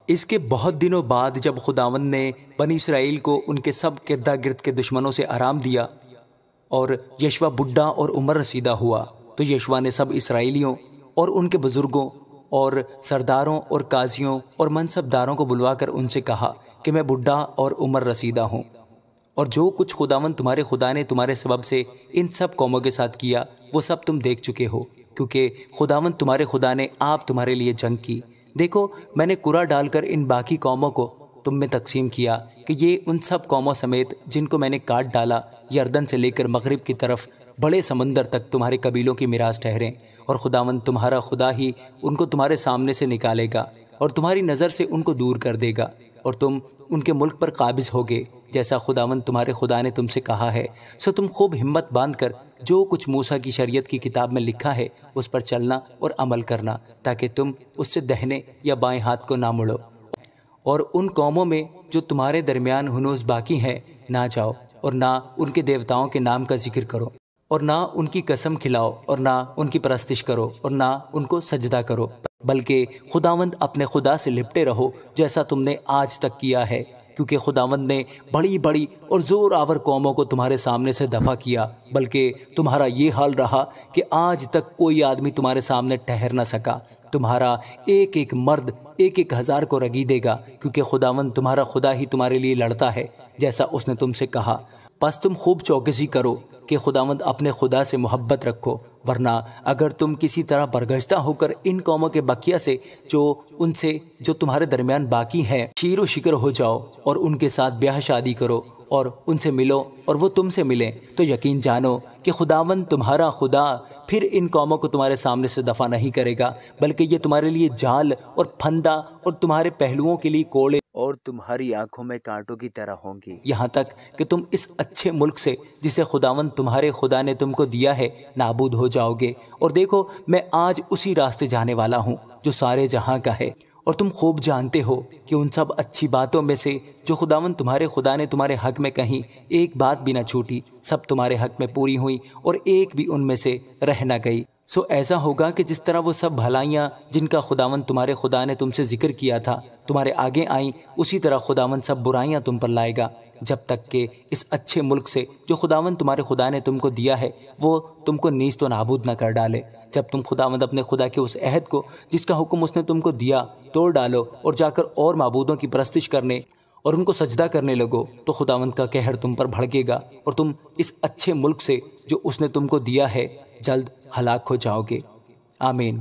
اس کے بہت دنوں بعد جب خداوند نے بنی اسرائیل کو ان کے سب گردا گرد کے دشمنوں سے آرام دیا اور یشوع بڈھا اور عمر رسیدہ ہوا، تو یشوع نے سب اسرائیلیوں اور ان کے بزرگوں اور سرداروں اور قاضیوں اور منصب داروں کو بلوا کر ان سے کہا کہ میں بڈھا اور عمر رسیدہ ہوں، اور جو کچھ خداوند تمہارے خدا نے تمہارے سبب سے ان سب قوموں کے ساتھ کیا وہ سب تم دیکھ چکے ہو، کیونکہ خداوند تمہارے خدا نے آپ تمہارے لیے جنگ کی۔ دیکھو، میں نے کرہ ڈال کر ان باقی قوموں کو تم میں تقسیم کیا کہ یہ ان سب قوموں سمیت جن کو میں نے کاٹ ڈالا یردن سے لے کر مغرب کی طرف بڑے سمندر تک تمہارے قبیلوں کی میراث ٹھہریں، اور خداوند تمہارا خدا ہی ان کو تمہارے سامنے سے نکالے گا اور تمہاری نظر سے ان کو دور کر دے گا، اور تم ان کے ملک پر قابض ہوگے جیسا خداوند تمہارے خدا نے تم سے کہا ہے۔ سو تم خوب ہمت باندھ کر جو کچھ موسیٰ کی شریعت کی کتاب میں لکھا ہے اس پر چلنا اور عمل کرنا، تاکہ تم اس سے دہنے یا بائیں ہاتھ کو نہ مڑو، اور ان قوموں میں جو تمہارے درمیان ہنوز باقی ہیں نہ جاؤ، اور نہ ان کے دیوتاؤں کے نام کا ذکر کرو، اور نہ ان کی قسم کھلاؤ، اور نہ ان کی پرستش کرو، اور نہ ان کو سجدہ کرو، بلکہ خداوند اپنے خدا سے لپٹے رہو جیسا تم نے آج تک کیا ہے، کیونکہ خداوند نے بڑی بڑی اور زور آور قوموں کو تمہارے سامنے سے دفع کیا، بلکہ تمہارا یہ حال رہا کہ آج تک کوئی آدمی تمہارے سامنے ٹھہر نہ سکا۔ تمہارا ایک ایک مرد ایک ایک ہزار کو رگی دے گا، کیونکہ خداوند تمہارا خدا ہی تمہارے لیے لڑتا ہے جیسا اس نے تم سے کہا۔ پس تم خوب چوکسی کرو کہ خداوند اپنے خدا سے محبت رکھو، ورنہ اگر تم کسی طرح برگشتہ ہو کر ان قوموں کے بقیہ سے جو تمہارے درمیان باقی ہیں شیر و شکر ہو جاؤ اور ان کے ساتھ بیاہ شادی کرو اور ان سے ملو اور وہ تم سے ملیں، تو یقین جانو کہ خداوند تمہارا خدا پھر ان قوموں کو تمہارے سامنے سے دفع نہیں کرے گا، بلکہ یہ تمہارے لیے جال اور پھندا اور تمہارے پہلوؤں کے لیے کوڑے اور تمہاری آنکھوں میں کانٹوں کی طرح ہوں گی، یہاں تک کہ تم اس اچھے ملک سے جسے خداوند تمہارے خدا نے تم کو دیا ہے نابود ہو جاؤ گے۔ اور دیکھو، میں آج اسی راستے جانے والا ہوں جو سارے جہاں کا ہے، اور تم خوب جانتے ہو کہ ان سب اچھی باتوں میں سے جو خداوند تمہارے خدا نے تمہارے حق میں کہیں ایک بات بھی نہ چھوٹی، سب تمہارے حق میں پوری ہوئی اور ایک بھی ان میں سے رہ نہ گئی۔ سو ایسا ہوگا کہ جس طرح وہ سب بھلائیاں جن کا خداوند تمہارے خدا نے تم سے ذکر کیا تھا تمہارے آگے آئیں، اسی طرح خداوند سب برائیاں تم پر لائے گا، جب تک کہ اس اچھے ملک سے جو خداوند تمہارے خدا نے تم کو دیا ہے وہ تم کو نیست و نابود نہ کر ڈالے۔ جب تم خداوند اپنے خدا کے اس عہد کو جس کا حکم اس نے تم کو دیا توڑ ڈالو اور جا کر اور معبودوں کی پرستش کرنے اور ان کو سجدہ کرنے لگو، تو خداوند کا قہر تم پر بھڑکے گا اور تم اس اچھے ملک سے جو اس نے تم کو دیا ہے جلد ہلاک ہو جاؤ گے۔ آمین۔